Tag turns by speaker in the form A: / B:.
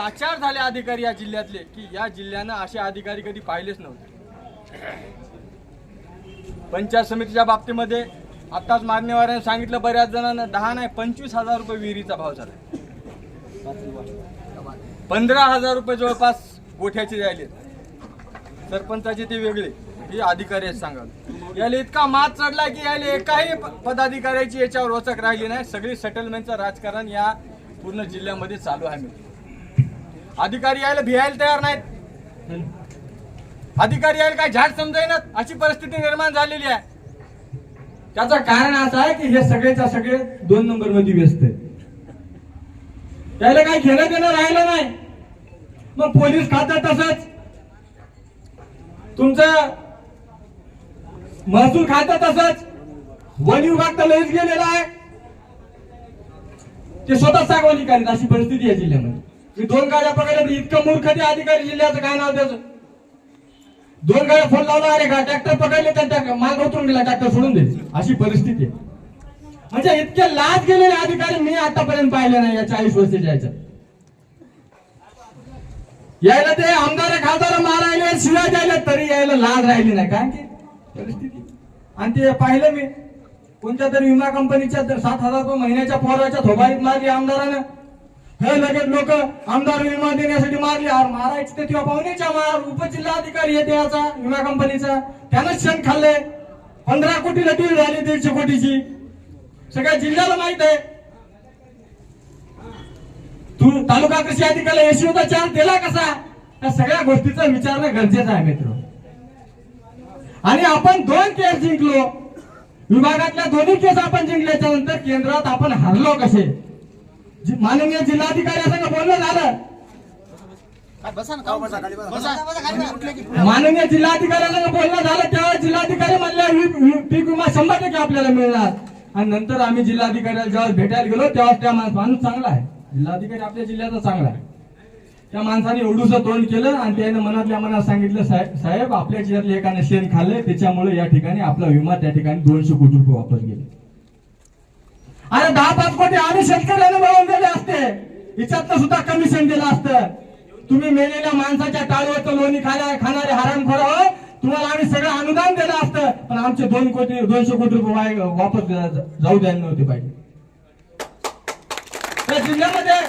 A: लाचार झाले अधिकारी या जिल्ह्यातले की या जिल्ह्यानं असे अधिकारी कधी पाहिलेच नव्हते। पंचायत समितीच्या बाबतीमध्ये आताच मान्यवरांनी सांगितलं, बऱ्याच जणांना 10 नाही 25,000 रुपये विहिरीचा भाव झाला, 15,000 रुपये जवळपास गोठ्याचे राहिले। सरपंचाचे ते वेगळे, हे अधिकारी सांगा याला इतका मात चढला की याला एकाही पदाधिकाऱ्याची याच्यावर वचक राहिली नाही। सगळी सेटलमेंटचं राजकारण या पूर्ण जिल्ह्यामध्ये चालू आहे। अधिकारी यायला भियायला तयार नाहीत, अधिकारी यायला काय झाड समजायनात, अशी परिस्थिती निर्माण झालेली आहे।
B: त्याचं कारण असं आहे की हे सगळेच्या सगळे 2 नंबर मध्ये व्यस्त आहेत, त्याला काही घेणं देणं राहिलं नाही। मग पोलीस खातं तसंच, तुमचं महसूल खातं तसंच, वन विभाग तर लयच गेलेला आहे, ते स्वतः सागवणी करीत, अशी परिस्थिती आहे जिल्ह्यामध्ये। मी 2 गाड्या पकडल्या, इतकं मूर्ख ते अधिकारी जिल्ह्याचं काय नाव त्याचं, 2 गाड्या फोन लावला, अरे का ट्रॅक्टर पकडले तर माल उतरून गेला, ट्रॅक्टर सोडून दे, अशी परिस्थिती आहे। म्हणजे इतके लाच गेलेले अधिकारी मी आतापर्यंत पाहिले नाही या 40 वर्षाच्या याच्यात। यायला ते आमदार खासदार मारायले, शिवाय द्यायला, तरी यायला लाज राहिली नाही, कारण की परिस्थिती। आणि ते पाहिलं मी कोणत्या तरी विमा कंपनीच्या 7,000 रुपये महिन्याच्या पोराच्या थोबारीत मारली आमदारानं। हे लगेच लोक आमदार विमा देण्यासाठी मारली, मारायचे ते तेव्हा पाहुण्याच्या मार, उपजिल्हाधिकारी येते याचा विमा कंपनीचा, त्यानं क्षण खाल्ले, 15 कोटीला डील झाली, 150 कोटीची, सगळ्या जिल्ह्याला माहित आहे। तू तालुका कृषी अधिकारी यशवंत चार्ज दिला कसा, या सगळ्या गोष्टीचा विचारणं गरजेचं आहे मित्र। आणि आपण 2 केस जिंकलो, विभागातल्या दोन्ही केस आपण जिंकल्याच्या नंतर केंद्रात आपण हरलो कसे। माननीय जिल्हाधिकारी संग बोलणं झालं, माननीय जिल्हाधिकाऱ्यांना बोलणं झालं, तेव्हा जिल्हाधिकारी म्हणले पीक विमा 100% आपल्याला मिळणार। आणि नंतर आम्ही जिल्हाधिकाऱ्याला जेव्हा भेटायला गेलो तेव्हा त्या माणूस चांगला आहे, जिल्हाधिकारी आपल्या जिल्ह्याचा चांगला आहे, त्या माणसाने एवढूसं तोंड केलं आणि त्याने मनातल्या मनात सांगितलं, साहेब आपल्या जिल्ह्यातल्या एकाने शेण खाल्लंय, त्याच्यामुळे या ठिकाणी आपला विमा त्या ठिकाणी 200 कोटी रुपये वापस गेले। अरे 10-5 कोटी आम्ही शेतकऱ्याला मिळवून दिले असते, हिच्यातलं सुद्धा कमिशन दिलं असतं। तुम्ही मेलेल्या माणसाच्या टाळीवरचं लोणी खाणारे हरामखोर, तुम्हाला आम्ही सगळं अनुदान दिलं असतं, पण आमचे 200 कोटी रुपये वापस जाऊ द्यायला नव्हते पाहिजे। त्या जिल्ह्यामध्ये